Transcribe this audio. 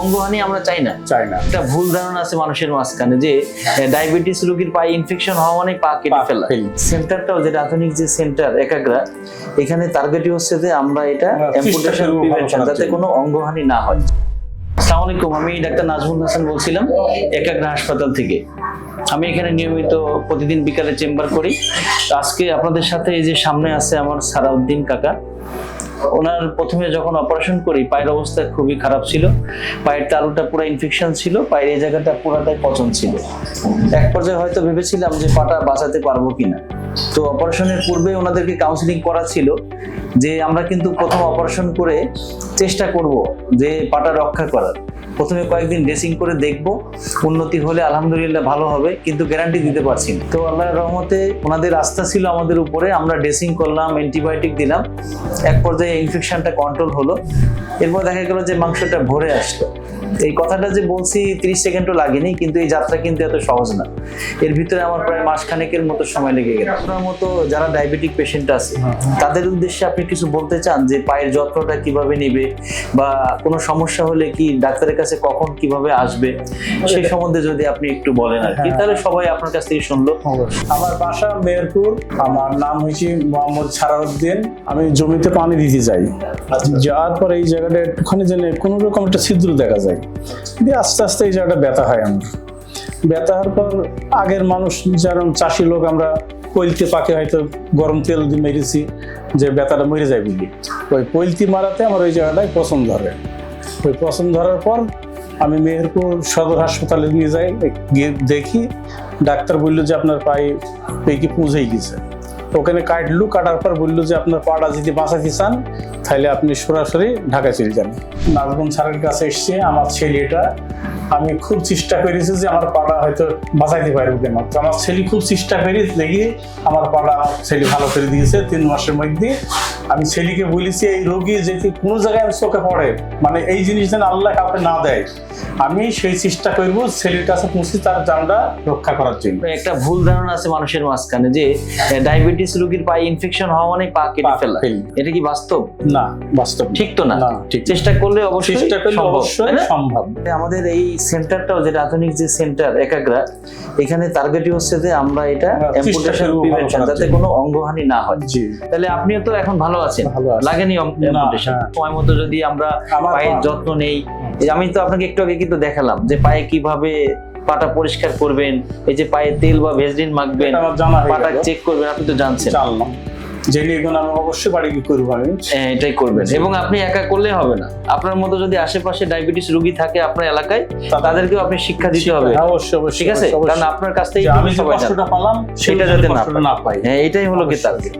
অঙ্গহানি আমরা চাই না। একটা ভুল ধারণা আছে মানুষের মাঝখানে যে ডায়াবেটিস রোগীর পায়ে ইনফেকশন হওয়া মানে পা কেটে ফেলা। সেন্টারটাও যেটা আধুনিক যে সেন্টার একাগ্রা, এখানে টার্গেটই হচ্ছে যে আমরা এটা অ্যাম্পুটেশন প্রিভেনশন, যাতে কোনো অঙ্গহানি না হয়। আসসালামু আলাইকুম, আমি ডাক্তার নাজমুল হাসান বলছিলাম একাগ্রা হাসপাতাল থেকে। আমি এখানে নিয়মিত প্রতিদিন বিকালে চেম্বার করি। আজকে আপনাদের সাথে এই যে সামনে আছে আমার সারাউদ্দিন কাকা, ওনার প্রথমে যখন অপারেশন করি পায়ের অবস্থা খুবই খারাপ ছিল, পায়ের তালুটা পুরো ইনফেকশন ছিল, পায়ের এই জায়গাটা পুরাটাই পচন ছিল। এক পর্যায়ে হয়তো ভেবেছিলাম যে পাটা বাঁচাতে পারবো কিনা। তো অপারেশনের পূর্বে ওনাদেরকে কাউন্সিলিং করা ছিল যে আমরা কিন্তু প্রথম অপারেশন করে চেষ্টা করব যে পাটা রক্ষা করার। প্রথমে কয়েকদিন ড্রেসিং করে দেখবো, উন্নতি হলে আলহামদুলিল্লাহ ভালো হবে, কিন্তু গ্যারান্টি দিতে পারছি না। তো আল্লাহর রহমতে ওনাদের আস্থা ছিল আমাদের উপরে, আমরা ড্রেসিং করলাম, অ্যান্টিবায়োটিক দিলাম। এক পর্যায়ে ইনফেকশনটা কন্ট্রোল হলো। এরপর দেখা গেল যে মাংসটা ভরে আসলো। এই কথাটা যে বলছি 30 সেকেন্ডও লাগেনি, কিন্তু এই যাত্রা কিন্তু এত সহজ না। এর ভিতরে আমার প্রায় মাসখানেকের মতো সময় লেগে গেল। আপনার মতো যারা ডায়াবেটিক পেশেন্ট আছে তাদের উদ্দেশ্যে আপনি কিছু বলতে চান যে পায়ের যত্নটা কিভাবে নেবে, বা কোনো সমস্যা হলে কি ডাক্তারের কাছে কখন কিভাবে আসবে, সেই সম্বন্ধে যদি আপনি একটু বলেন আর কি, তাহলে সবাই আপনার কাছ থেকে শুনলো। আমার বাসা মেহেরপুর, আমার নাম হয়েছে মোহাম্মদ সারাউদ্দিন। আমি জমিতে পানি দিতে যাই, যাওয়ার পর এই জায়গাটা একটুখানি যেন কোনো রকম একটা ছিদ্র দেখা যায়, দিয়ে আস্তে আস্তে এই জায়গাটা ব্যথা হয়। আমার ব্যথা হওয়ার পর আগের মানুষ যেমন চাষি লোক, আমরা পৈলতি পাকে হয়তো গরম তেল দিয়ে মেরেছি যে ব্যথাটা মরে যায় বুঝলি, ওই পৈলতি মারাতে আমার ওই জায়গাটায় পছন্দ ধরে। ওই পছন্দ ধরার পর আমি মেহেরপুর সদর হাসপাতালে নিয়ে যাই, গিয়ে দেখি ডাক্তার বললো যে আপনার পায়ে পেকি পুঁজেই গেছে। ওখানে কাটলু, কাটার পর বললো যে আপনার পাটা যদি বাঁচাতে চান তাহলে আপনি সরাসরি ঢাকা চলে যান। নাজমুল স্যারের কাছে এসছে আমার ছেলেটা, আমি খুব চেষ্টা করেছি যে আমার পাটা হয়তো বাঁচাইতে পারবো কেন। তো আমার ছেলে খুব চেষ্টা করি, দেখি আমার পাটা আমার ছেলে ভালো করে দিয়েছে 3 মাসের মধ্যে। আমি ছেলেকে বলেছি এই রোগী যদি কোনো জায়গায় চোখে পড়ে, মানে এই জিনিস যেন আল্লাহ কাউকে না দেয়, আমি সেই চেষ্টা করবো ছেলের কাছে পৌঁছে তার জানটা রক্ষা করার জন্য। একটা ভুল ধারণা আছে মানুষের মাঝখানে যে ডায়াবেটিস রোগীর পায়ে ইনফেকশন হওয়া মানে পা কেটে ফেলা। এটা কি বাস্তব? না, বাস্তব ঠিক তো না। চেষ্টা করলে অবশ্যই সম্ভব। আমাদের এই সেন্টারটাও যেটা আধুনিক যে সেন্টার একাগ্রা, এখানে টার্গেটই হচ্ছে যে আমরা এটা অ্যাম্পুটেশন প্রিভেনশন, যাতে কোনো অঙ্গহানি না হয়। তাহলে আপনিও তো এখন ভালো আছেন, লাগেনি অ্যাম্পুটেশন। সময় মতো যদি আমরা পায়ের যত্ন নেই, আমি তো আপনাকে একটু আগে কিন্তু দেখালাম যে পায়ে কিভাবে পাটা পরিষ্কার করবেন, এই যে পায়ে তেল বা ভেসলিন মাখবেন, পাটা চেক করবেন, আপনি তো জানছেন। আমি অবশ্যই বাড়ি কি করবো, আমি এটাই করবেন। এবং আপনি একা করলে হবে না, আপনার মতো যদি আশেপাশে ডায়াবেটিস রোগী থাকে আপনার এলাকায়, তাদেরকেও আপনি শিক্ষা দিতে হবে। অবশ্যই, ঠিক আছে, কারণ আপনার কাছ থেকে আমি যে কষ্টটা পেলাম সেটা যাতে না পাই। হ্যাঁ, এটাই হলো কি টার্গেট।